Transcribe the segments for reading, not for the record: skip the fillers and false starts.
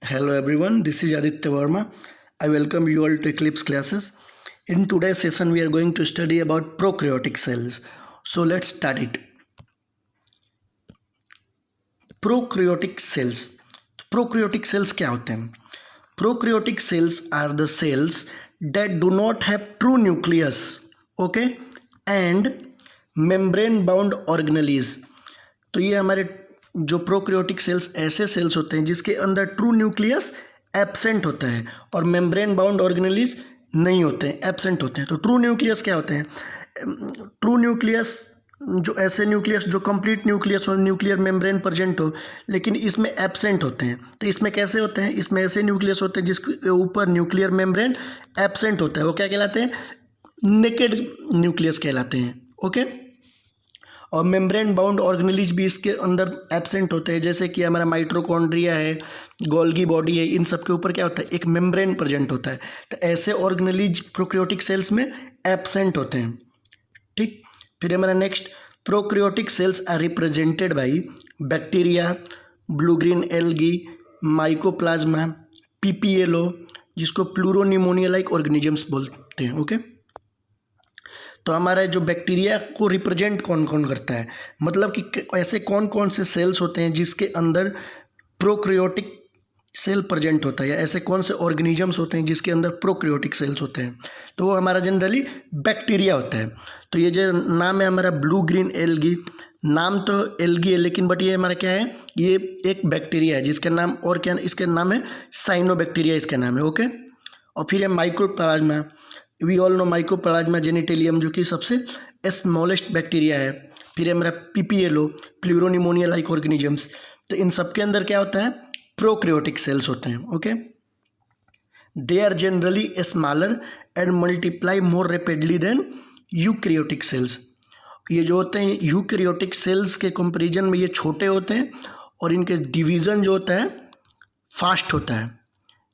Hello everyone, this is Aditya Verma. I welcome you all to Eclipse classes. In today's session, we are going to study about prokaryotic cells. So let's start it. Prokaryotic cells. Prokaryotic cells क्या होते हैं? Prokaryotic cells are the cells that do not have true nucleus, okay, and membrane bound organelles. तो ये हमारे जो prokaryotic sales ऐसे sales होते हैं जिसके अंदर ट्रू न्यूक्लियस एब्सेंट होता है और मेम्ब्रेन बाउंड ऑर्गेनेलिज नहीं होते हैं, एब्सेंट होते हैं. तो ट्रू न्यूक्लियस क्या होते हैं? ट्रू न्यूक्लियस जो ऐसे न्यूक्लियस जो कंप्लीट न्यूक्लियस हो, न्यूक्लियर मेम्ब्रेन प्रेजेंट हो, लेकिन इसमें एब्सेंट होते हैं. तो इसमें कैसे होते हैं? इसमें ऐसे न्यूक्लियस होते हैं जिसके ऊपर न्यूक्लियर मेम्ब्रेन एब्सेंट होता है. वो क्या कहलाते हैं? नेकेड न्यूक्लियस कहलाते हैं. ओके. और मेम्ब्रेन बाउंड ऑर्गेनेलिज भी इसके अंदर एब्सेंट होते हैं, जैसे कि हमारा माइटोकॉन्ड्रिया है, गोल्गी बॉडी है, इन सब के ऊपर क्या होता है? एक मेम्ब्रेन प्रेजेंट होता है. तो ऐसे ऑर्गेनेलिज प्रोक्रियोटिक सेल्स में एब्सेंट होते हैं. ठीक. फिर हमारा next, prokaryotic cells are represented by bacteria, blue green algae, mycoplasma, PPLO, जिसको प्लूरोनिमोनिया लाइक ऑर्गेनिजम्स बोलते हैं. ओके. तो हमारा जो बैक्टीरिया को रिप्रेजेंट कौन कौन करता है, मतलब कि ऐसे कौन कौन से सेल्स होते हैं जिसके अंदर प्रोक्रियोटिक सेल प्रेजेंट होता है, या ऐसे कौन से ऑर्गेनिजम्स होते हैं जिसके अंदर प्रोक्रियोटिक सेल्स होते हैं. तो वो हमारा जनरली बैक्टीरिया होता है. तो ये जो नाम है हमारा ब्लू ग्रीन एल्गी, नाम तो एल्गी है लेकिन बट ये हमारा क्या है? ये एक बैक्टीरिया है जिसका नाम, और क्या इसका नाम है? साइनोबैक्टीरिया इसका नाम है. ओके. और फिर है mycoplasma. We all know mycoplasma genitalium, जो कि सबसे स्मॉलेस्ट बैक्टीरिया है. फिर हमारा पीपीएलओ, प्लूरोनिमोनिया लाइक ऑर्गेनिजम्स. तो इन सब के अंदर क्या होता है? प्रोक्रियोटिक सेल्स होते हैं. Okay. They are generally smaller and multiply more rapidly than eukaryotic cells. ये जो होते हैं यूकैरियोटिक सेल्स के कंपैरिजन में ये छोटे होते हैं और इनके डिवीज़न जो होता है फास्ट होता है.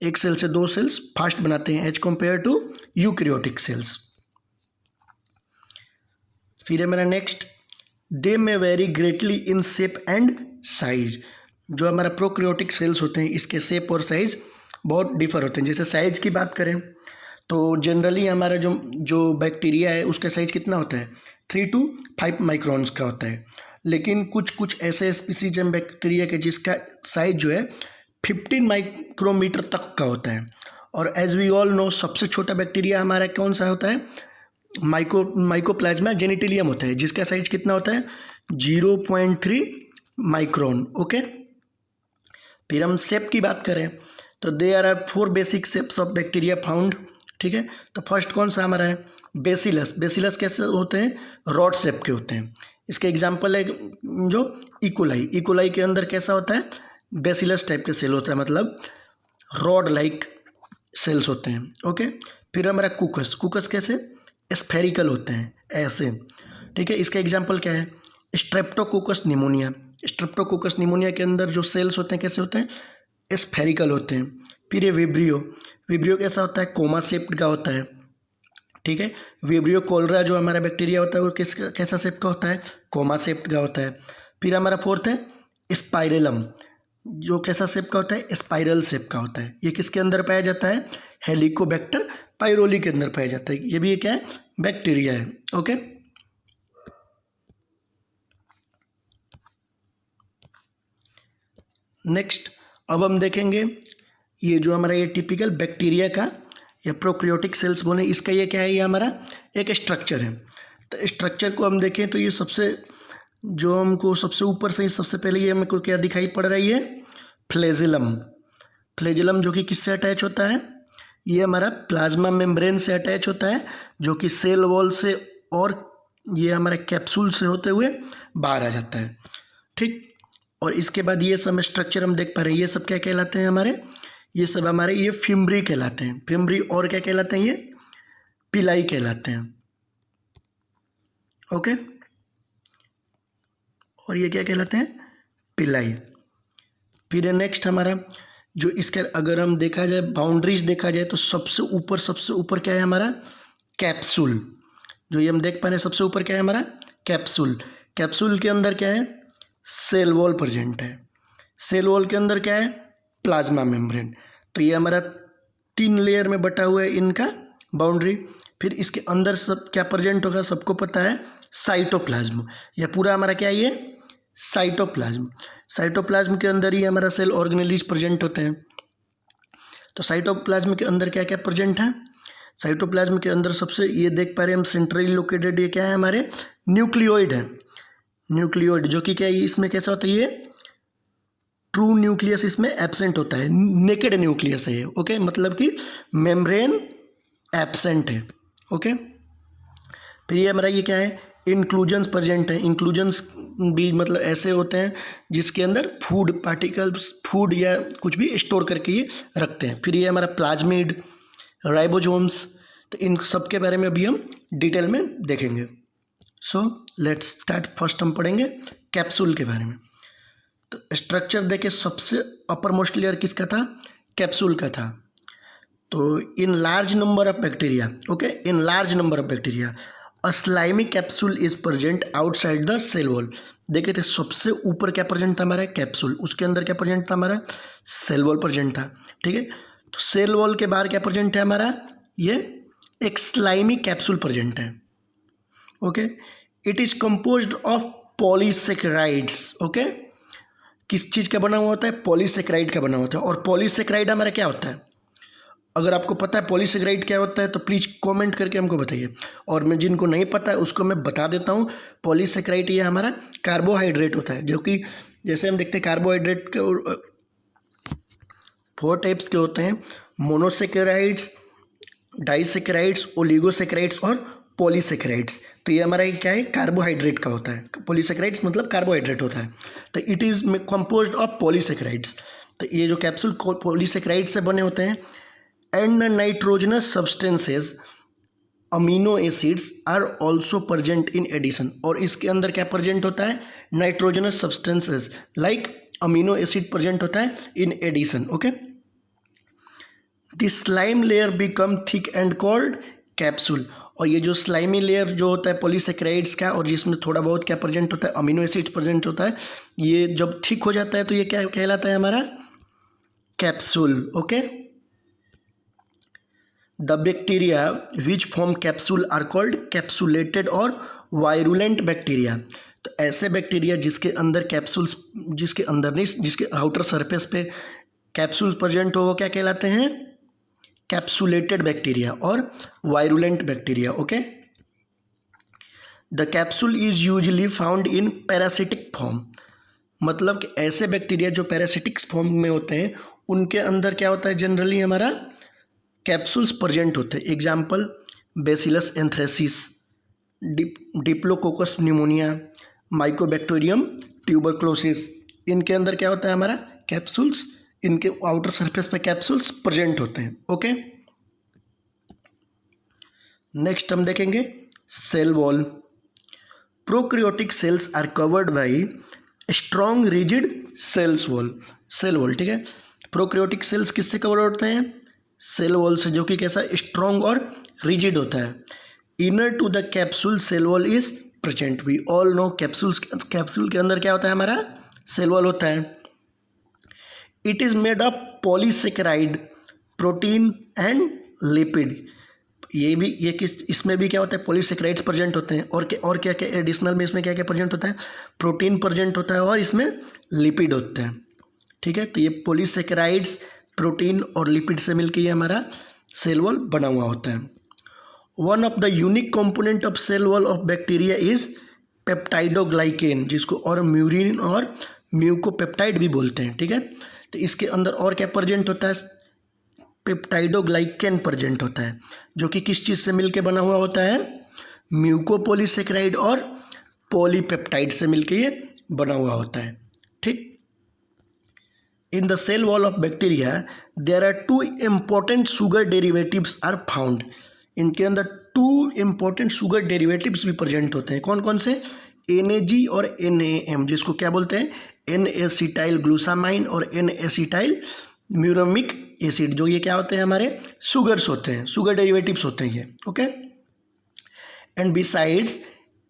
एक सेल से दो सेल्स फास्ट बनाते हैं as compared to eukaryotic cells. फिर है मेरा next, they may vary greatly in shape and size. जो हमारा प्रोक्रियोटिक सेल्स होते हैं इसके शेप और साइज बहुत डिफर होते हैं. जैसे साइज की बात करें तो जनरली हमारा जो बैक्टीरिया है उसका साइज कितना होता है? 3 to 5 माइक्रॉन्स का होता है. लेकिन कुछ ऐसे स्पीसीज हैं बैक्टीरिया के जिसका साइज जो है 15 माइक्रोमीटर तक का होता है. और एज वी ऑल नो सबसे छोटा बैक्टीरिया हमारा कौन सा होता है? माइकोप्लाज्मा जेनिटेलियम होता है, जिसका साइज कितना होता है? 0.3 माइक्रोन. ओके. फिर हम शेप की बात करें तो they are 4 basic shapes of bacteria found. ठीक है. तो फर्स्ट कौन सा हमारा है? बेसिलस. बेसिलस कैसे होते हैं? रॉड शेप के होते हैं. इसके एग्जाम्पल है जो इकोलाई. इकोलाई के अंदर कैसा होता है? बेसिलस टाइप के सेल होता है, मतलब रॉड लाइक सेल्स होते हैं. ओके. फिर हमारा कुकस. कुकस कैसे? स्फेरिकल होते हैं ऐसे. ठीक है. इसका एग्जाम्पल क्या है? Streptococcus pneumonia. स्ट्रेप्टोकोकस निमोनिया के अंदर जो सेल्स होते हैं कैसे होते हैं? स्फेरिकल होते हैं. फिर ये विब्रियो. विब्रियो कैसा होता है? कोमा शेप्ड का होता है. ठीक है. विब्रियो कोलरा जो हमारा बैक्टीरिया होता है वो कैसा शेप का होता है? कोमा शेप्ड का होता है. फिर हमारा फोर्थ है स्पाइरेलम, जो कैसा शेप का होता है? स्पाइरल शेप का होता है. ये किसके अंदर पाया जाता है? हेलिकोबैक्टर पाइरोली के अंदर पाया जाता है. ये भी क्या है? बैक्टीरिया है. ओके. नेक्स्ट अब हम देखेंगे ये जो हमारा ये टिपिकल बैक्टीरिया का या प्रोक्रियोटिक सेल्स बोले, इसका ये क्या है? ये हमारा एक स्ट्रक्चर है. तो स्ट्रक्चर को हम देखें तो ये सबसे जो हमको सबसे ऊपर से सबसे पहले ये हमको क्या दिखाई पड़ रही है? फ्लैजेलम. फ्लैजेलम जो कि किससे अटैच होता है? ये हमारा प्लाज्मा मेम्ब्रेन से अटैच होता है, जो कि सेल वॉल से और ये हमारे कैप्सूल से होते हुए बाहर आ जाता है. ठीक. और इसके बाद ये सब स्ट्रक्चर हम देख पा रहे हैं, ये सब क्या कहलाते हैं हमारे? ये सब हमारे ये फिम्ब्री कहलाते हैं. फिम्ब्री और क्या कहलाते हैं? ये पिलाई कहलाते हैं. ओके. और ये क्या कहलाते हैं? पिलाई. फिर नेक्स्ट हमारा जो इसके अगर हम देखा जाए बाउंड्रीज देखा जाए तो सबसे ऊपर क्या है हमारा? कैप्सूल. जो ये हम देख पा रहे हैं सबसे ऊपर क्या है हमारा? कैप्सूल. कैप्सूल के अंदर क्या है? सेल वॉल प्रेजेंट है. सेल वॉल के अंदर क्या है? Plasma membrane. तो ये हमारा 3 लेयर में बटा हुआ है इनका बाउंड्री। फिर इसके अंदर सब क्या प्रेजेंट होगा, सबको पता है, साइटोप्लाज्म। यह पूरा हमारा क्या है, ये साइटोप्लाज्म। साइटोप्लाज्म के अंदर ही हमारा सेल ऑर्गेनेलिज प्रेजेंट होते हैं। तो साइटोप्लाज्म के अंदर क्या क्या प्रेजेंट है, साइटोप्लाज्म के अंदर सबसे ये देख पा रहे हैं हम सेंट्रली लोकेटेड, ये क्या है हमारे न्यूक्लियोइड है। न्यूक्लियोइड जो कि क्या है, इसमें कैसा होता है, ये ट्रू न्यूक्लियस इसमें एब्सेंट होता है, नेकेड न्यूक्लियस है ये। ओके, मतलब कि मेम्ब्रेन एब्सेंट है। ओके, फिर ये हमारा ये क्या है, इंक्लूजन्स प्रेजेंट है। इंक्लूजन्स भी मतलब ऐसे होते हैं जिसके अंदर फूड पार्टिकल्स, फूड या कुछ भी स्टोर करके ये रखते हैं। फिर ये हमारा प्लाज्मिड, राइबोसोम्स, तो इन सब के बारे में अभी हम डिटेल में देखेंगे। So let's start. फर्स्ट हम पढ़ेंगे कैप्सूल के बारे में। तो स्ट्रक्चर देखे, सबसे अपर मोस्ट लेयर किसका था, कैप्सूल का था। तो in large number of bacteria, okay, in large number of bacteria a slimy capsule is present outside the cell wall. देखे थे सबसे ऊपर क्या प्रेजेंट था हमारा, कैप्सूल, उसके अंदर क्या प्रेजेंट था हमारा, सेल वॉल प्रेजेंट था। ठीक है, तो सेल वॉल के बाहर क्या प्रेजेंट है हमारा, ये एक स्लाइमी कैप्सूल प्रेजेंट है। Okay, it is composed of polysaccharides. Okay, किस चीज़ का बना हुआ होता है, पॉलीसेकेराइड का बना होता है। और पॉलीसेकेराइड हमारा क्या होता है, अगर आपको पता है पॉलीसेकेराइड क्या होता है तो प्लीज़ कमेंट करके हमको बताइए, और मैं जिनको नहीं पता है उसको मैं बता देता हूँ। पॉलीसेकेराइड ये हमारा कार्बोहाइड्रेट होता है, जो कि जैसे हम देखते हैं कार्बोहाइड्रेट के 4 टाइप्स के होते हैं, मोनोसेकेराइड्स, डाइसेकेराइड्स, ओलिगोसेकेराइड्स और पॉलीसेकेराइड्स। तो ये हमारा क्या है, कार्बोहाइड्रेट का होता है। पॉलीसेकेराइड्स मतलब कार्बोहाइड्रेट होता है। तो it is composed of polysaccharides. तो ये जो कैप्सूल पॉलीसेकेराइड से बने होते हैं। And nitrogenous substances amino acids are also present in addition. और इसके अंदर क्या प्रेजेंट होता है, nitrogenous substances like amino acid present होता है in addition. Okay, this slime layer become thick and called capsule. और ये जो स्लाइमी लेयर जो होता है पॉलीसेकेराइड्स का, और जिसमें थोड़ा बहुत क्या प्रेजेंट होता है, अमीनो एसिड्स प्रेजेंट होता है, ये जब थिक हो जाता है तो ये क्या कहलाता है हमारा, capsule. Okay, the bacteria which form capsule are called capsulated और वायरुलेंट बैक्टीरिया। तो ऐसे बैक्टीरिया जिसके अंदर कैप्सूल्स, जिसके अंदर नहीं, जिसके आउटर सरफेस पे कैप्सूल प्रेजेंट हो, वो क्या कहलाते हैं, कैप्सुलेटेड बैक्टीरिया और virulent bacteria. Okay, the capsule is usually found in parasitic form. मतलब कि ऐसे बैक्टीरिया जो पैरासिटिक फॉर्म में होते हैं उनके अंदर क्या होता है, जनरली हमारा कैप्सूल्स प्रेजेंट होते हैं। Example bacillus anthracis, diplococcus pneumoniae, mycobacterium tuberculosis. इनके अंदर क्या होता है हमारा, कैप्सूल्स, इनके आउटर सरफेस पे कैप्सूल्स प्रेजेंट होते हैं। ओके, नेक्स्ट हम देखेंगे cell wall. Prokaryotic cells are covered by strong rigid cells wall. Cell wall, ठीक है, प्रोकैरियोटिक सेल्स किससे कवर होते हैं, सेल वॉल से, जो कि कैसा, स्ट्रॉन्ग और रिजिड होता है। Inner to the capsule cell wall is present. We all know capsule के अंदर क्या होता है हमारा, सेल वॉल होता है। It is made of polysaccharide, protein and lipid. ये किस, इसमें भी क्या होता है, पॉलीसेकेराइड्स प्रेजेंट होते हैं। और क्या क्या एडिशनल में इसमें क्या क्या प्रेजेंट होता है, प्रोटीन प्रेजेंट होता है और इसमें लिपिड होते हैं। ठीक है, तो ये पॉलीसेकेराइड्स, प्रोटीन और लिपिड से मिलकर ये हमारा सेल वॉल बना हुआ होता है। One of the unique component of cell wall of bacteria is peptidoglycan, जिसको और म्यूरिन और म्यूकोपेप्टाइड भी बोलते हैं। ठीक है, तो इसके अंदर और क्या प्रेजेंट होता है, पेप्टाइडोग्लाइकेन प्रेजेंट होता है, जो कि किस चीज़ से मिलकर बना हुआ होता है, म्यूकोपॉलीसेकेराइड और पॉलीपेप्टाइड से मिलकर ये बना हुआ होता है। ठीक, in the cell wall of bacteria there are 2 important sugar derivatives are found। इनके अंदर 2 important sugar derivatives भी प्रेजेंट होते हैं। कौन कौन से, NAG और NAM, जिसको क्या बोलते हैं, N-एसिटाइल ग्लूसामाइन और N-एसिटाइल म्यूरामिक एसिड। जो ये क्या होते हैं, हमारे शुगर्स होते हैं, शुगर डेरिवेटिव्स होते हैं ये। Okay, and besides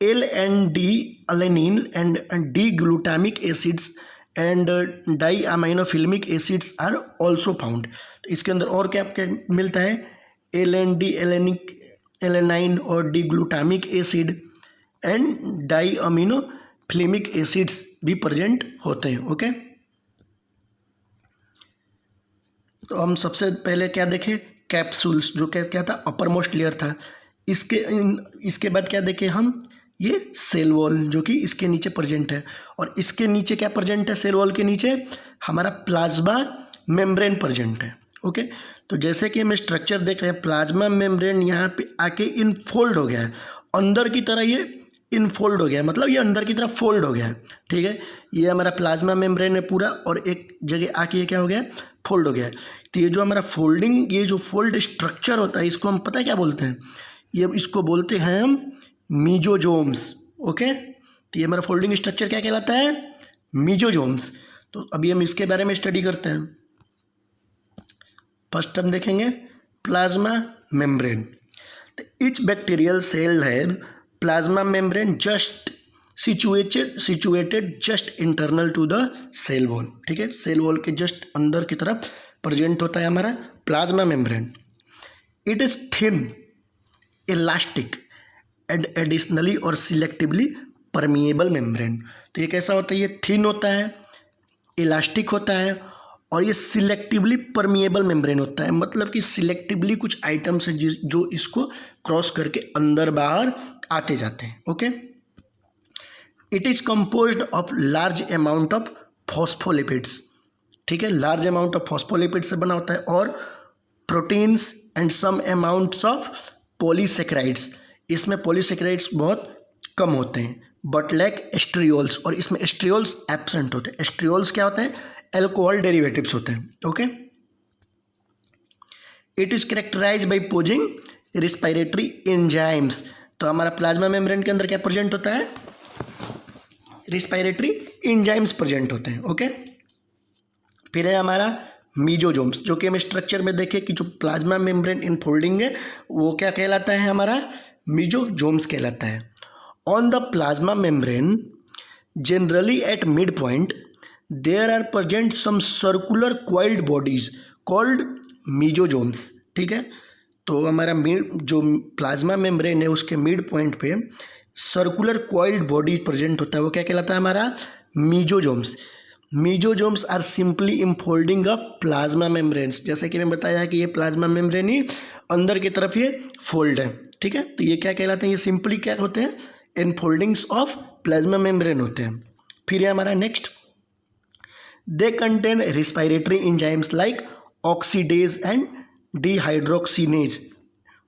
L and D alanine and D glutamic acids and di aminopimelic acids are also found. तो इसके अंदर और क्या क्या मिलता है, LND एलेनाइन और D glutamic acid and di aminopimelic acids भी प्रेजेंट होते हैं। ओके, तो हम सबसे पहले क्या देखें, कैप्सूल्स, जो क्या था, अपर मोस्ट लेयर था। इसके बाद क्या देखें हम, ये सेल वॉल जो कि इसके नीचे प्रेजेंट है, और इसके नीचे क्या प्रेजेंट है, सेल वॉल के नीचे हमारा प्लाज्मा मेम्ब्रेन प्रेजेंट है। ओके, तो जैसे कि हम स्ट्रक्चर देख रहे हैं, प्लाज्मा मेम्ब्रेन यहाँ पे आके इनफोल्ड हो गया है, अंदर की तरह ये इनफोल्ड हो गया है, मतलब ये अंदर की तरफ फोल्ड हो गया है। ठीक है, ये हमारा प्लाज्मा मेम्ब्रेन है पूरा, और एक जगह आके ये क्या हो गया है, फोल्ड हो गया है। तो ये जो हमारा फोल्डिंग, ये जो फोल्ड स्ट्रक्चर होता है, इसको हम पता है क्या बोलते हैं, ये इसको बोलते हैं हम मीजोजोम्स। ओके, तो ये हमारा फोल्डिंग स्ट्रक्चर क्या कहलाता है, मीजोजोम्स। तो अभी हम इसके बारे में स्टडी करते हैं। फर्स्ट हम देखेंगे plasma membrane. Each bacterial cell has plasma membrane just situated just internal to the cell wall। ठीक है, सेल वॉल के जस्ट अंदर की तरफ प्रेजेंट होता है हमारा plasma membrane. It is thin, elastic and additionally और सिलेक्टिवली परमिएबल मेम्ब्रेन। तो ये कैसा होता है, ये थिन होता है, इलास्टिक होता है, और ये सिलेक्टिवली परमिएबल मेम्ब्रेन होता है, मतलब कि सिलेक्टिवली कुछ आइटम्स हैं जो इसको क्रॉस करके अंदर बाहर आते जाते हैं। Okay, it is composed of large amount of phospholipids. ठीक है, लार्ज अमाउंट ऑफ फॉस्फोलिपिड्स से बना होता है, और proteins and some amounts of polysaccharides. इसमें पॉलीसेक्राइड्स बहुत कम होते हैं, बट लाइक एस्ट्रियोल्स, और इसमें एस्ट्रियोल्स एब्सेंट होते हैं। एस्ट्रियोल्स क्या होते हैं, अल्कोहल डेरिवेटिव्स होते हैं। Okay, it is characterize by posing respiratory enzymes. तो हमारा प्लाज्मा मेम्ब्रेन के अंदर क्या प्रेजेंट होता है, रिस्पायरेटरी एंजाइम्स प्रेजेंट होते हैं। ओके, फिर है हमारा मीजोजोम्स, जो कि हम स्ट्रक्चर में देखें कि जो प्लाज्मा मेम्ब्रेन इनफोल्डिंग है वो क्या कहलाता है, हमारा मीजोजोम्स कहलाता है। On the plasma membrane generally at mid point there are present some circular coiled bodies called mesosomes. ठीक है, तो हमारा जो प्लाज्मा मेम्ब्रेन है उसके मिड पॉइंट पे सर्कुलर कॉइल्ड बॉडी प्रेजेंट होता है, वो क्या कहलाता है, हमारा mesosomes. Mesosomes are simply infolding of plasma membranes. जैसे कि मैं बताया कि ये प्लाज्मा मेम्ब्रेन ही अंदर की तरफ ये फोल्ड है। ठीक है, तो ये क्या कहलाते हैं, ये सिंपली क्या होते हैं, इनफोल्डिंग्स ऑफ प्लाज्मा मेम्ब्रेन होते हैं। फिर है हमारा next, they contain respiratory enzymes like oxidase and dehydrogenase.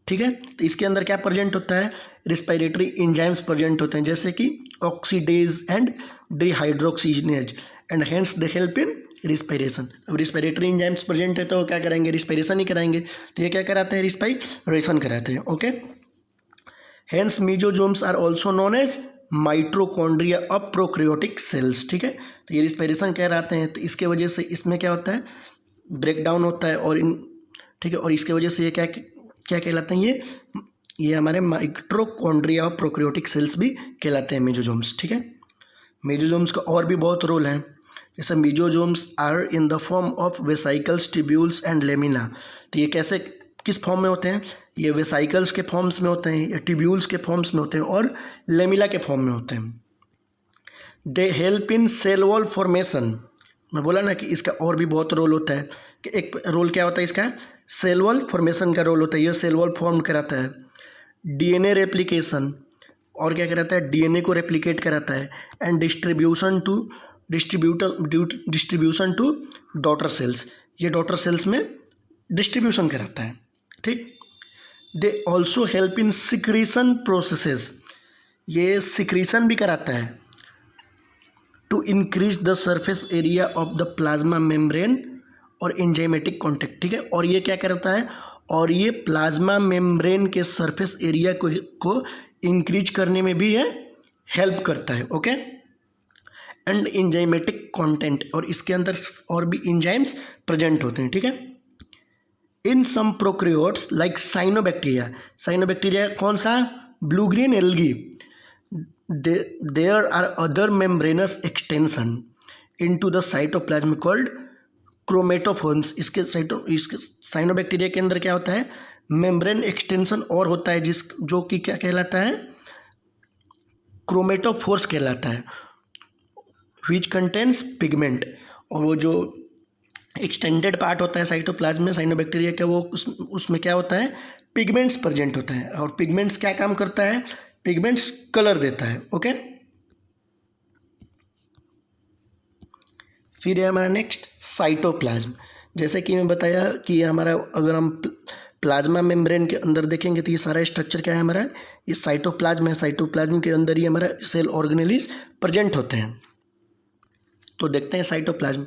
ठीक है, तो इसके अंदर क्या प्रेजेंट होता है, रिस्पायरेटरी एंजाइम्स प्रेजेंट होते हैं, जैसे कि oxidase and dehydrogenase, and hence they help in respiration. अब रिस्पायरेटरी एंजाइम्स प्रेजेंट है तो क्या करेंगे, रिस्पायरेशन ही कराएंगे। तो ये क्या कराते हैं, रिस्पायरेशन कराते हैं। Okay, hence mesosomes are also known as mitochondria of prokaryotic cells. ठीक है, तो ये रिस्पायरेशन कहलाते हैं, तो इसके वजह से इसमें क्या होता है, ब्रेक डाउन होता है, और ठीक है, और इसके वजह से ये क्या क्या कहलाते हैं, ये हमारे माइटोकॉन्ड्रिया ऑफ प्रोकैरियोटिक सेल्स भी कहलाते हैं मेजोजोम्स। ठीक है, मेजोजोम्स का और भी बहुत रोल है, जैसे mesosomes are in the form of vesicles, tubules and lamina. तो ये कैसे, किस फॉर्म में होते हैं, ये वेसाइकल्स के फॉर्म्स में होते हैं, या ट्यूब्यूल्स के फॉर्म्स में होते हैं, और लेमिला के फॉर्म में होते हैं। They help in cell wall formation. मैं बोला ना कि इसका और भी बहुत रोल होता है, कि एक रोल क्या होता है इसका, सेल वॉल फॉर्मेशन का रोल होता है, ये सेल वॉल फॉर्म कराता है। डीएनए रेप्लिकेशन, और क्या कराता है, डीएनए को रेप्लिकेट कराता है, and distribution to daughter cells, ये डॉटर सेल्स में डिस्ट्रीब्यूशन कराता है। ठीक, they also help in secretion processes, ये सिक्रीशन भी कराता है, to increase the surface area of the plasma membrane और एंजाइमेटिक कॉन्टेक्ट। ठीक है, और ये क्या करता है, और ये प्लाज्मा मेम्ब्रेन के सरफेस एरिया को इंक्रीज करने में भी ये हेल्प करता है। ओके, एंड एंजाइमेटिक कंटेंट, और इसके अंदर और भी एंजाइम्स प्रेजेंट होते हैं। ठीक है, in some prokaryotes like cyanobacteria, cyanobacteria कौन सा, blue green algae, there are other membranous extension into the cytoplasm called chromatophores. इसके साइनोबैक्टीरिया के अंदर क्या होता है, मेम्ब्रेन एक्सटेंशन और होता है जो कि क्या कहलाता है, क्रोमेटोफोर्स कहलाता है, विच कंटेन्स पिगमेंट। और वो जो एक्सटेंडेड पार्ट होता है साइटोप्लाज्म में साइनोबैक्टीरिया का, वो उसमें क्या होता है, पिगमेंट्स प्रेजेंट होता है। और पिगमेंट्स क्या काम करता है, पिगमेंट्स कलर देता है। ओके, फिर है हमारा नेक्स्ट साइटोप्लाज्म। जैसे कि मैं बताया कि हमारा अगर हम प्लाज्मा मेम्ब्रेन के अंदर देखेंगे तो ये सारा स्ट्रक्चर क्या है हमारा, ये साइटोप्लाज्म है। साइटोप्लाज्म के अंदर ही हमारा सेल ऑर्गेनेलिज प्रेजेंट होते हैं। तो देखते हैं cytoplasm.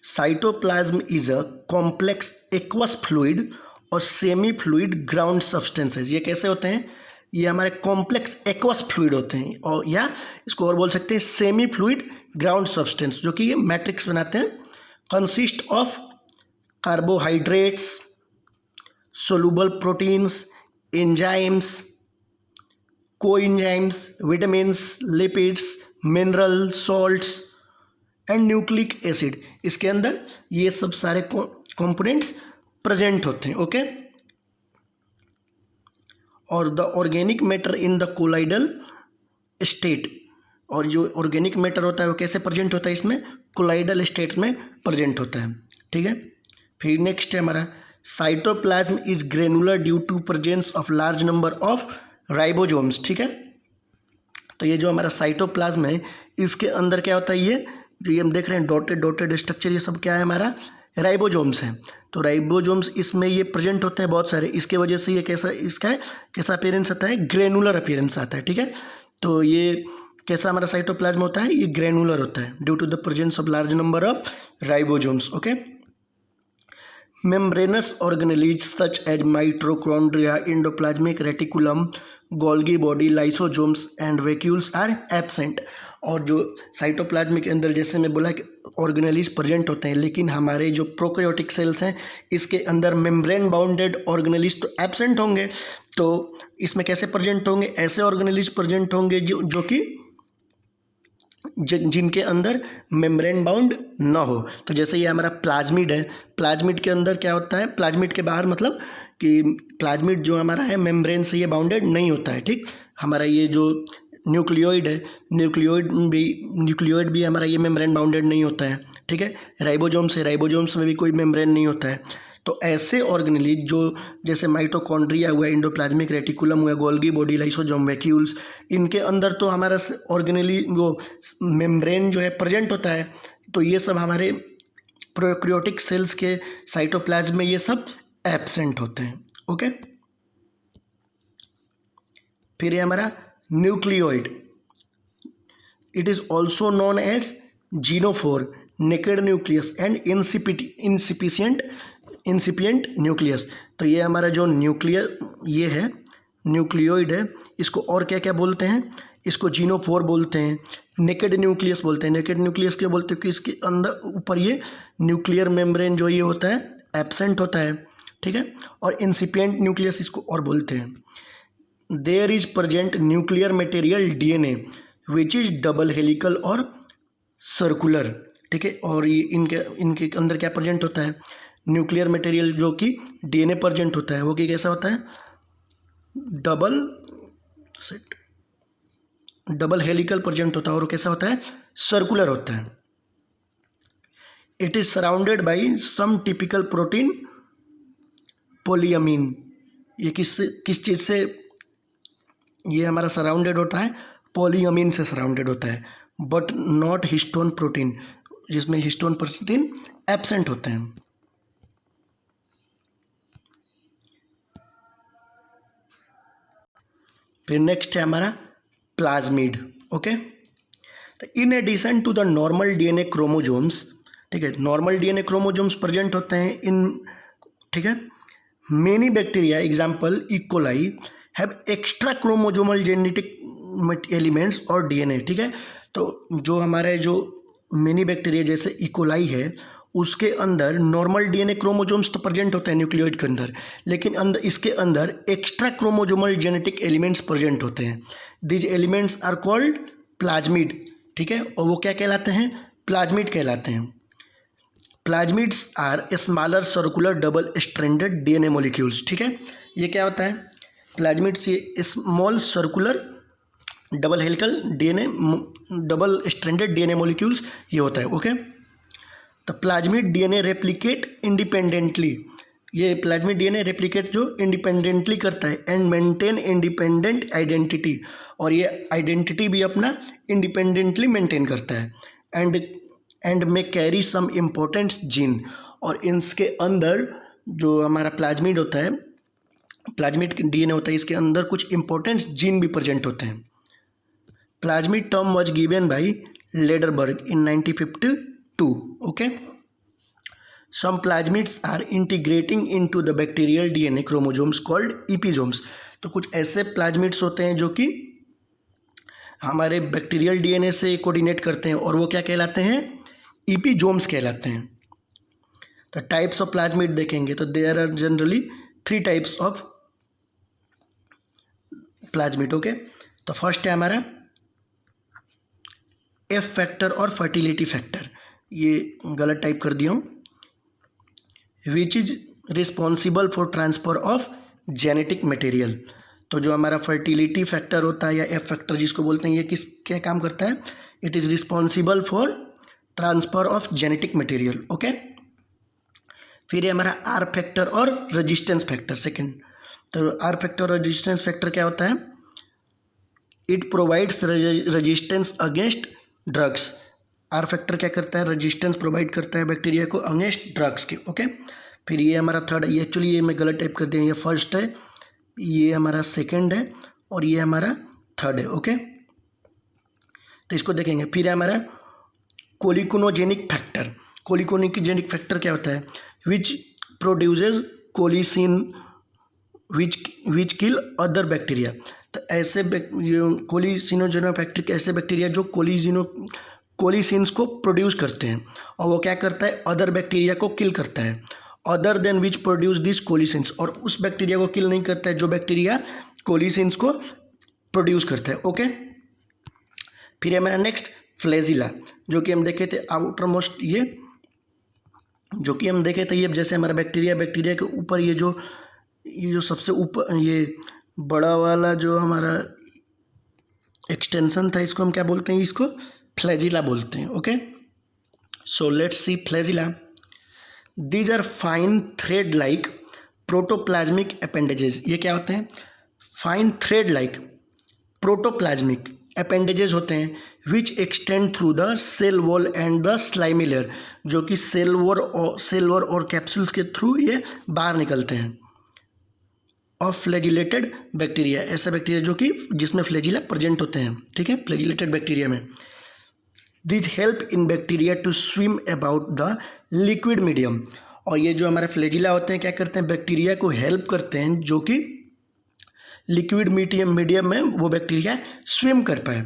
Cytoplasm is a complex aqueous fluid और सेमी फ्लूइड ग्राउंड सब्सटेंसेस। ये कैसे होते हैं, ये हमारे कॉम्प्लेक्स एक्वस फ्लूइड होते हैं, और या इसको और बोल सकते हैं सेमी फ्लूइड ग्राउंड सब्सटेंस, जो कि ये मैट्रिक्स बनाते हैं। Consist of carbohydrates, soluble proteins, enzymes, coenzymes, vitamins, lipids, mineral salts and nucleic acid. इसके अंदर ये सब सारे कंपोनेंट्स प्रेजेंट होते हैं। ओके, और the organic matter in the colloidal state. और जो ऑर्गेनिक मैटर होता है वो कैसे प्रेजेंट होता है, इसमें कोलाइडल स्टेट में प्रेजेंट होता है। ठीक है, फिर नेक्स्ट है हमारा cytoplasm is granular due to presence of large number of ribosomes. ठीक है, तो ये जो हमारा साइटोप्लाज्म है इसके अंदर क्या होता है, ये जो ये हम देख रहे हैं डॉटेड स्ट्रक्चर, ये सब क्या है हमारा, राइबोसोम्स हैं। तो राइबोसोम्स इसमें ये प्रेजेंट होते हैं बहुत सारे, इसके वजह से ये कैसा अपीयरेंस आता है, ग्रेनुलर अपीयरेंस आता है। ठीक है, तो ये कैसा हमारा साइटोप्लाज्म होता है, ये ग्रेनुलर होता है due to the presence of large number of ribosomes. Okay, membranous organelles such as mitochondria, endoplasmic reticulum, Golgi body, lysosomes and vacuoles are absent. और जो साइटोप्लाज्म के अंदर जैसे मैं बोला कि ऑर्गेनेलिज प्रेजेंट होते हैं, लेकिन हमारे जो प्रोकैरियोटिक सेल्स हैं इसके अंदर मेम्ब्रेन बाउंडेड ऑर्गेनेलिज तो एब्सेंट होंगे। तो इसमें कैसे प्रेजेंट होंगे, ऐसे ऑर्गेनेलिज प्रेजेंट होंगे जो कि जिनके अंदर मेम्ब्रेन बाउंड ना हो। तो जैसे ये हमारा प्लाज्मिड है, प्लाज्मिड के अंदर क्या होता है, प्लाज्मिड के बाहर मतलब कि प्लाज्मिड जो हमारा है मेम्ब्रेन से ये बाउंडेड नहीं होता है। ठीक, हमारा ये जो न्यूक्लियोइड है, न्यूक्लियोइड भी हमारा ये मेम्ब्रेन बाउंडेड नहीं होता है। ठीक है, राइबोसोम्स में भी कोई मेम्ब्रेन नहीं होता है। तो ऐसे ऑर्गेनेलिज जो जैसे माइटोकॉन्ड्रिया हुआ, एंडोप्लाज्मिक रेटिकुलम हुआ, गोल्गी बॉडी, लाइसोसोम, वैक्यूल्स, इनके अंदर तो हमारा ऑर्गेनेलिज वो मेम्ब्रेन जो है प्रेजेंट होता है। तो ये सब हमारे प्रोकैरियोटिक सेल्स के साइटोप्लाज्म में ये सब एब्सेंट होते हैं। ओके, फिर ये हमारा nucleoid, it is also known as genophore, naked nucleus and incipient nucleus. तो ये हमारा जो ये है न्यूक्लियोइड है, इसको और क्या क्या बोलते हैं, इसको जीनोफोर बोलते हैं, नेकेड न्यूक्लियस बोलते हैं। नेकेड न्यूक्लियस क्या बोलते हैं कि इसके अंदर ऊपर ये न्यूक्लियर मेम्ब्रेन जो ये होता है एब्सेंट होता है। ठीक है, और इंसिपिएंट न्यूक्लियस इसको और बोलते हैं। There is present nuclear material DNA which is double helical और सर्कुलर। ठीक है, और ये इनके अंदर क्या प्रेजेंट होता है, न्यूक्लियर मटेरियल जो कि डीएनए प्रेजेंट होता है, वो कि कैसा होता है, डबल हेलिकल प्रेजेंट होता है, और कैसा होता है, सर्कुलर होता है। It is surrounded by some typical protein polyamine. ये किस चीज़ से ये हमारा सराउंडेड होता है, पॉलीअमीन से सराउंडेड होता है, बट नॉट हिस्टोन प्रोटीन, जिसमें हिस्टोन प्रोटीन एब्सेंट होते हैं। फिर नेक्स्ट है हमारा प्लाज्मिड। ओके, तो in addition to the normal DNA chromosomes, ठीक है, नॉर्मल डीएनए क्रोमोजोम्स प्रेजेंट होते हैं इन, ठीक है, many bacteria example E coli have extra chromosomal genetic elements और डीएनए। ठीक है, तो जो हमारे जो मेनी बैक्टीरिया जैसे इकोलाई है उसके अंदर नॉर्मल डीएनए क्रोमोजोम्स तो प्रेजेंट होते हैं न्यूक्लियोइड के अंदर, लेकिन इसके अंदर extra chromosomal genetic elements present होते हैं। These elements are called plasmid. ठीक है, और वो क्या कहलाते हैं, प्लाज्मिड कहलाते हैं। Plasmids are smaller circular double stranded DNA molecules. ठीक है, ये क्या होता है, प्लाज्मिड्स ये small circular double helical DNA double stranded DNA molecules ये होता है। ओके, तो प्लाज्मिड डीएनए रेप्लिकेट इंडिपेंडेंटली, ये प्लाज्मिड डीएनए रेप्लिकेट जो इंडिपेंडेंटली करता है एंड मेंटेन इंडिपेंडेंट आइडेंटिटी, और ये आइडेंटिटी भी अपना इंडिपेंडेंटली मेंटेन करता है। एंड में कैरी सम इम्पोर्टेंट जीन, और इसके अंदर जो हमारा प्लाज्मिड होता है, प्लाज्मिड डीएनए होता है, इसके अंदर कुछ इंपॉर्टेंट जीन भी प्रेजेंट होते हैं। Plasmid term was given by Lederberg in 1952। Okay, some plasmids are integrating into the bacterial DNA chromosomes called episomes. तो कुछ ऐसे प्लाज्मिड्स होते हैं जो कि हमारे बैक्टीरियल डीएनए से कोऑर्डिनेट करते हैं, और वो क्या कहलाते हैं, इपिसोम्स कहलाते हैं। तो टाइप्स ऑफ प्लाज्मिड देखेंगे तो there are generally 3 types of plasmid. Okay, तो फर्स्ट है हमारा एफ फैक्टर और फर्टिलिटी फैक्टर, ये गलत टाइप कर दिया हूँ, which is responsible for transfer of genetic material. तो जो हमारा फर्टिलिटी फैक्टर होता है या एफ फैक्टर जिसको बोलते हैं, ये किस क्या काम करता है, it is responsible for transfer of genetic material. Okay, फिर ये हमारा आर फैक्टर और रेजिस्टेंस फैक्टर सेकंड। तो आर फैक्टर और रेजिस्टेंस फैक्टर क्या होता है, it provides resistance against drugs. R factor क्या करता है, रेजिस्टेंस प्रोवाइड करता है बैक्टीरिया को अगेंस्ट ड्रग्स के। ओके, फिर ये हमारा थर्ड है, ये एक्चुअली ये मैं गलत टाइप कर दिया, ये फर्स्ट है, ये हमारा सेकंड है, और ये हमारा थर्ड है। ओके, तो इसको देखेंगे। फिर है हमारा कोलिकोनोजेनिक फैक्टर। कोलिकोनोजेनिक फैक्टर क्या होता है, which produces colicin which kill other bacteria. तो ऐसे कोलिसिनोजेनिक फैक्टर ऐसे बैक्टीरिया जो कोलिसिन्स को प्रोड्यूस करते हैं, और वो क्या करता है, अदर बैक्टीरिया को किल करता है, other than which produce this colicins, और उस बैक्टीरिया को किल नहीं करता है जो बैक्टीरिया कोलिसिन्स को प्रोड्यूस करता है। ओके, फिर है हमारा नेक्स्ट फ्लैजिला, जो कि हम देखे थे आउटर मोस्ट, ये जो कि हम देखे थे, ये जैसे हमारा बैक्टीरिया के ऊपर ये जो सबसे ऊपर ये बड़ा वाला जो हमारा एक्सटेंशन था, इसको हम क्या बोलते हैं, इसको फ्लैजिला बोलते हैं। Okay, so let's see flagella. These are fine thread like protoplasmic appendages. ये क्या होते हैं, fine thread like protoplasmic appendages होते हैं, which extend through the cell wall and the slimy layer, जो कि सेल वॉल और कैप्सूल्स के थ्रू ये बाहर निकलते हैं। ऑफ फ्लैजिलेटेड बैक्टीरिया, ऐसा बैक्टीरिया जो कि जिसमें फ्लैजिला प्रेजेंट होते हैं। ठीक है, फ्लैजिलेटेड बैक्टीरिया में this help in bacteria to swim about the liquid medium, और ये जो हमारे फ्लैजिला होते हैं क्या करते हैं, बैक्टीरिया को हेल्प करते हैं जो कि लिक्विड मीडियम में वो बैक्टीरिया स्विम कर पाए।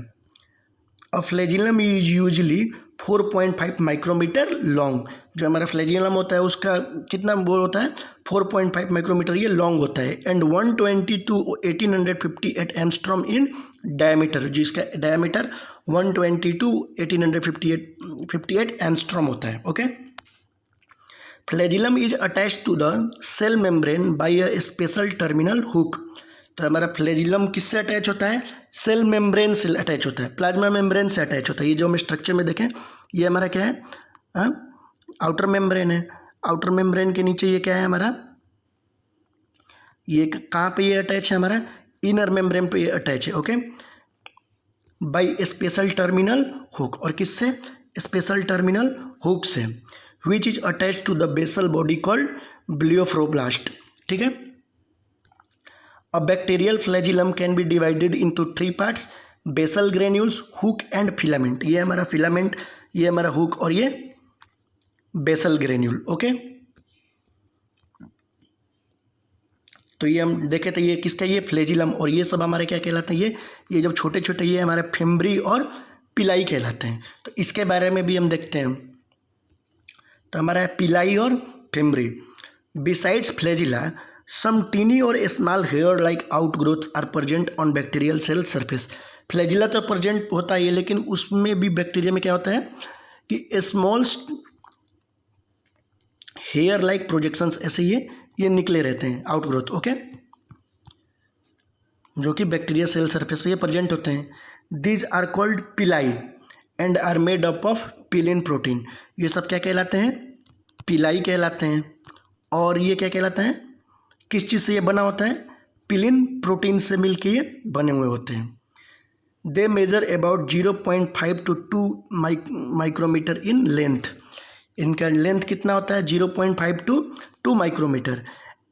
A flagellum is usually 4.5 micrometer long. जो हमारा फ्लैजिलम होता है उसका कितना वो होता है, 4.5 माइक्रोमीटर ये लॉन्ग होता है, and 120 to 1858 angstrom in diameter, जिसका डायमीटर 120 to 1858 एंगस्ट्रॉम होता है। Okay, flagellum is attached to the cell membrane by a special terminal hook. तो हमारा फ्लैजिलम किससे अटैच होता है, सेल मेम्ब्रेन से अटैच होता है, प्लाज्मा मेम्ब्रेन से अटैच होता है। ये जो हम स्ट्रक्चर में देखें, ये हमारा क्या है, आउटर मेम्ब्रेन है, आउटर मेम्ब्रेन के नीचे ये क्या है हमारा, ये कहाँ पे ये अटैच है, हमारा इनर मेम्ब्रेन पे ये अटैच है। Okay, by special terminal hook, और किससे, स्पेशल टर्मिनल हुक से, which is attach to the basal body called blepharoplast. ठीक है, A bacterial flagellum can be divided into 3 parts: basal granules, hook and filament। ये हमारा filament, ये हमारा hook, और ये बेसल ग्रेन्यूल। ओके, तो ये हम देखे थे, ये किसका, ये फ्लैजिलम, और ये सब हमारे क्या कहलाते हैं, ये जब छोटे छोटे ये हमारे फिम्ब्री और पिलाई कहलाते हैं। तो इसके बारे में भी हम देखते हैं। तो हमारा पिलाई और fimbriae, besides flagella some teeny or small hair like outgrowths are present on bacterial cell surface। Flagella तो प्रेजेंट होता है, लेकिन उसमें भी बैक्टीरिया में क्या होता है कि स्मॉल हेयर लाइक प्रोजेक्शंस ऐसे ये निकले रहते हैं, आउटग्रोथ, ओके, जो कि बैक्टीरिया सेल सरफेस पे ये प्रेजेंट होते हैं। These are called pili and are made up of pilin protein. ये सब क्या कहलाते हैं? पिलाई कहलाते हैं। और ये क्या कहलाता है? किस चीज़ से ये बना होता है? पिलिन प्रोटीन से मिलके ये बने हुए होते हैं। They measure about 0.5 to 2 micrometer in length. इनका लेंथ कितना होता है? 0.5 to 2 micrometer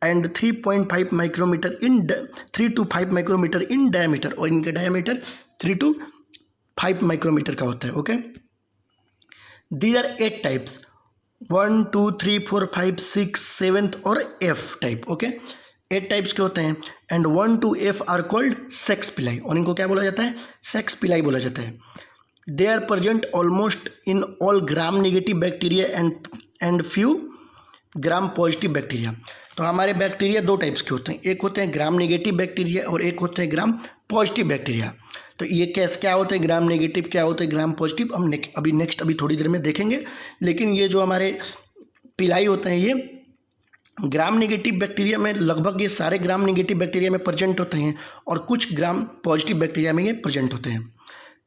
and 3.5 micrometer in 3 to 5 micrometer in diameter, और इनका डायमीटर 3 to 5 माइक्रोमीटर का होता है, ओके। दी आर 8 टाइप्स, 1 2 3 4 5 6 7 और F टाइप, ओके। 8 टाइप्स के होते हैं and 1 to F are called sex pili, और इनको क्या बोला जाता है? सेक्स पिलाई बोला जाता है। They are present almost in all gram negative bacteria and few gram positive bacteria. तो हमारे बैक्टीरिया 2 टाइप्स के होते हैं, एक होते हैं ग्राम नेगेटिव बैक्टीरिया और एक होते हैं ग्राम पॉजिटिव बैक्टीरिया। तो ये क्या होते हैं ग्राम नेगेटिव, क्या होते हैं ग्राम पॉजिटिव, हम अभी थोड़ी देर में देखेंगे। लेकिन ये जो हमारे पिलाई होते हैं ये ग्राम नेगेटिव बैक्टीरिया में लगभग ये सारे ग्राम नेगेटिव बैक्टीरिया में प्रेजेंट होते हैं और कुछ ग्राम पॉजिटिव बैक्टीरिया में ये प्रेजेंट होते हैं।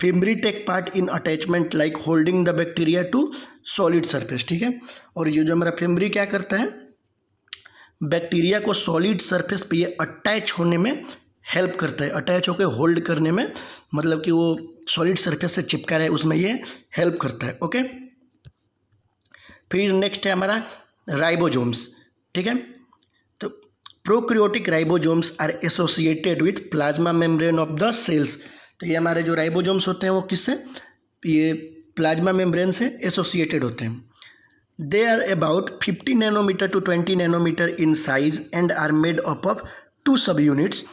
Fimbriae take part in attachment like holding the bacteria to solid surface, ठीक है। और ये जो हमारा फिमरी क्या करता है? बैक्टीरिया को सॉलिड सरफेस पे ये अटैच होने में हेल्प करता है, अटैच होकर होल्ड करने में, मतलब कि वो सॉलिड सरफेस से चिपका रहे उसमें ये हेल्प करता है, ओके। फिर नेक्स्ट है हमारा राइबोसोम्स, ठीक है। तो prokaryotic ribosomes are associated with plasma membrane of the cells. तो ये हमारे जो राइबोसोम्स होते हैं वो किससे? ये प्लाज्मा मेम्ब्रेन से एसोसिएटेड होते हैं। They are about 50 nanometer to 20 nanometer in size and are made up of 2 subunits,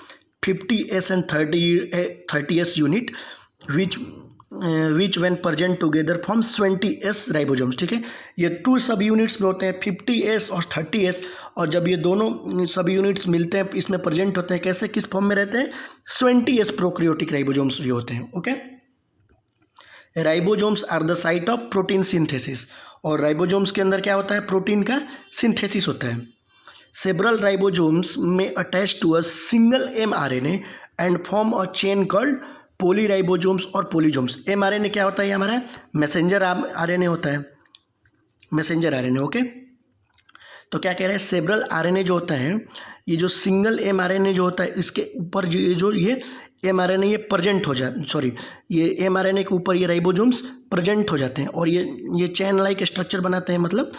50S and 30S unit which when present together forms 20S ribosomes, ठीक है। ये 2 सब यूनिट्स में होते हैं, 50S और 30S, और जब ये दोनों सब यूनिट्स मिलते हैं इसमें प्रेजेंट होते हैं, कैसे, किस फॉर्म में रहते हैं? 20S प्रोकैरियोटिक राइबोसोम्स ये होते हैं, okay. Ribosomes are the site of protein synthesis, और राइबोसोम्स के अंदर क्या होता है? प्रोटीन का सिंथेसिस होता है। Several ribosomes may attach to a single mRNA and form a chain called polyribosomes और polysomes। mRNA क्या होता है? ये हमारा मैसेंजर RNA होता है, मैसेंजर RNA, ओके। तो क्या कह रहे हैं? सेवरल RNA जो होता है, ये जो सिंगल mRNA जो होता है इसके ऊपर ये mRNA ये प्रेजेंट हो जाए, सॉरी, ये mRNA के ऊपर ये राइबोसोम्स प्रेजेंट हो जाते हैं और ये चैन लाइक स्ट्रक्चर बनाते हैं, मतलब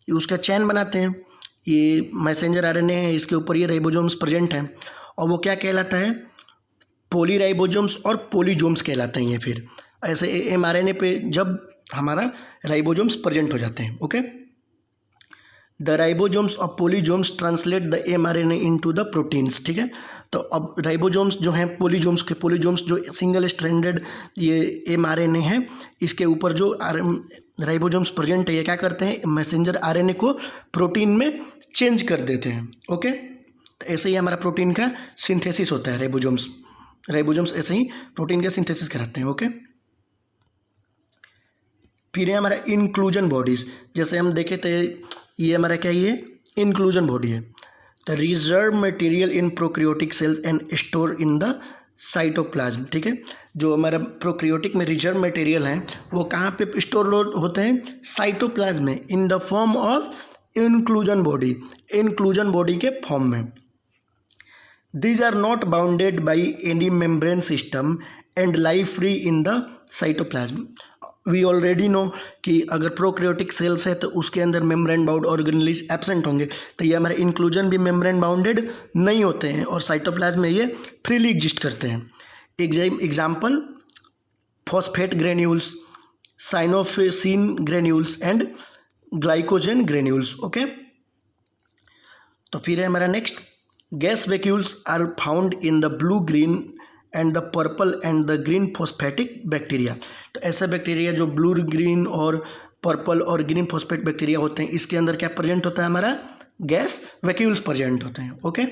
उसका चैन बनाते हैं। ये मैसेंजर RNA है, इसके ऊपर ये राइबोसोम्स प्रेजेंट हैं और वो क्या कहलाता है? पॉलीराइबोसोम्स और पोलीसोम्स कहलाते हैं ये। फिर ऐसे mRNA पे जब हमारा राइबोसोम्स प्रेजेंट हो जाते हैं, ओके। द राइबोसोम्स और polysomes translate the mRNA into the proteins, ठीक है। तो अब राइबोसोम्स जो हैं पोलीसोम्स जो सिंगल स्ट्रैंडेड ये mRNA है, इसके ऊपर जो राइबोसोम्स प्रेजेंट है, ये क्या करते हैं? मैसेंजर RNA को प्रोटीन में चेंज कर देते हैं, ओके। तो ऐसे ही हमारा प्रोटीन का सिंथेसिस होता है। राइबोसोम्स ऐसे ही प्रोटीन का सिंथेसिस कराते हैं, ओके। फिर है हमारा इंक्लूजन बॉडीज, जैसे हम देखें तो ये हमारा क्या, ये इंक्लूजन बॉडी है। The reserve material in prokaryotic cells and store in the cytoplasm, ठीक है। जो हमारा प्रोकैरियोटिक में रिजर्व मटेरियल है वो कहाँ पे स्टोर होते हैं? साइटोप्लाज्म में, in the form of inclusion body के फॉर्म में। These are not bounded by any membrane system and lie free in the cytoplasm. We already know कि अगर प्रोकैरियोटिक सेल्स है तो उसके अंदर मेम्ब्रेन बाउंड ऑर्गेनेल्स एब्सेंट होंगे, तो ये हमारे इंक्लूजन भी मेम्ब्रेन बाउंडेड नहीं होते हैं और साइटोप्लाज्म में ये फ्रीली एग्जिस्ट करते हैं। Example phosphate granules, cyanophycin granules and glycogen granules, okay. तो फिर है हमारा next, gas vacuoles are found in the blue green and the purple and the green phosphatic bacteria. तो ऐसा बैक्टीरिया जो ब्लू ग्रीन और पर्पल और ग्रीन फॉस्फेट बैक्टीरिया होते हैं, इसके अंदर क्या प्रेजेंट होता है? हमारा गैस वैक्यूल्स प्रेजेंट होते हैं, ओके।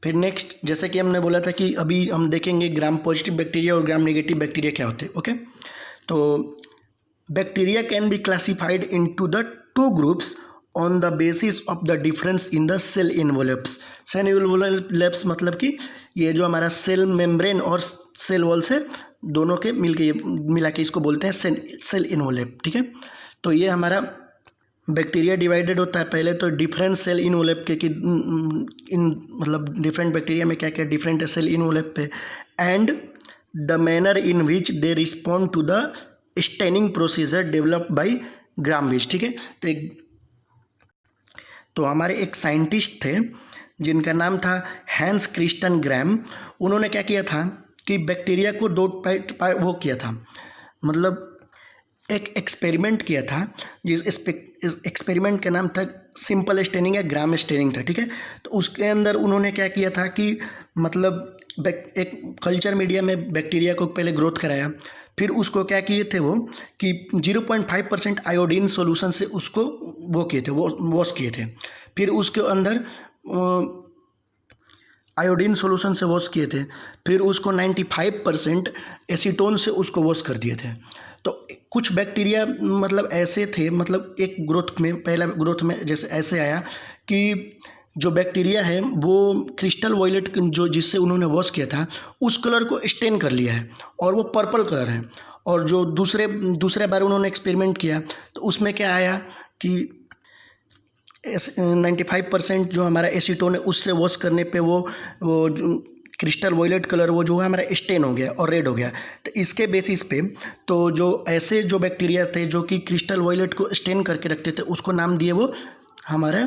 फिर नेक्स्ट, जैसे कि हमने बोला था कि अभी हम देखेंगे ग्राम पॉजिटिव बैक्टीरिया और ग्राम नेगेटिव बैक्टीरिया क्या होते हैं। ओके, तो bacteria can be classified into the two groups on the basis of the difference in the cell envelopes. Cell envelopes मतलब कि ये जो हमारा सेल मेम्ब्रेन और सेल वॉल से दोनों के मिला के इसको बोलते हैं सेल इन्वोलप। ठीक है, तो ये हमारा बैक्टीरिया डिवाइडेड होता है पहले तो डिफरेंट सेल इन्वोलप के कि इन मतलब डिफरेंट बैक्टीरिया में क्या क्या डिफरेंट है सेल इन्वोलप पे, and the manner in which they respond to the staining procedure developed by Gram. ठीक है, तो हमारे एक साइंटिस्ट थे जिनका नाम था हैंस क्रिस्टियन ग्राम। उन्होंने क्या किया था कि बैक्टीरिया को दो वो किया था, मतलब एक एक्सपेरिमेंट किया था जिस एक्सपेरिमेंट का नाम था सिंपल स्टेनिंग या ग्राम स्टेनिंग था। ठीक है, तो उसके अंदर उन्होंने क्या किया था कि मतलब एक कल्चर मीडिया में बैक्टीरिया को पहले ग्रोथ कराया, फिर उसको क्या किए थे वो कि 0.5% आयोडीन सॉल्यूशन से उसको वो किए थे, वो वॉश किए थे, फिर उसके अंदर आयोडीन सॉल्यूशन से वॉश किए थे, फिर उसको 95% एसीटोन से उसको वॉश कर दिए थे। तो कुछ बैक्टीरिया मतलब ऐसे थे, मतलब एक ग्रोथ में पहला ग्रोथ में जैसे ऐसे आया कि जो बैक्टीरिया है वो क्रिस्टल वॉयलेट जो जिससे उन्होंने वॉश किया था उस कलर को स्टेन कर लिया है और वो पर्पल कलर है। और जो दूसरे बार उन्होंने एक्सपेरिमेंट किया तो उसमें क्या आया कि 95% जो हमारा एसीटोन है उससे वॉश करने पे वो क्रिस्टल वॉयलेट कलर वो जो है हमारा स्टेन हो गया और रेड हो गया। तो इसके बेसिस पे तो जो ऐसे जो बैक्टीरिया थे जो कि क्रिस्टल वॉयलेट को स्टेन करके रखते थे उसको नाम दिए वो हमारे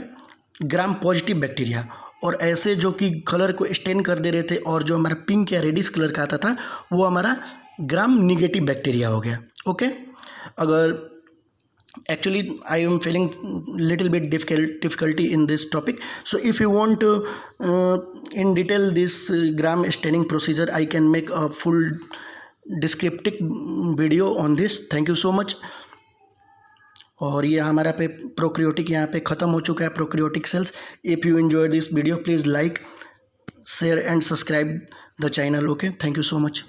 ग्राम पॉजिटिव बैक्टीरिया, और ऐसे जो कि कलर को स्टेन कर दे रहे थे और जो हमारा पिंक या रेडिश कलर का आता था वो हमारा ग्राम निगेटिव बैक्टीरिया हो गया। ओके, अगर actually I am feeling little bit difficulty in this topic, so if you want in detail this gram staining procedure I can make a full descriptive video on this. Thank you so much. और ये हमारा पे prokaryotic यहाँ पे ख़त्म हो चुका है, prokaryotic sales. If you enjoy this video please like share and subscribe the channel. Okay, thank you so much.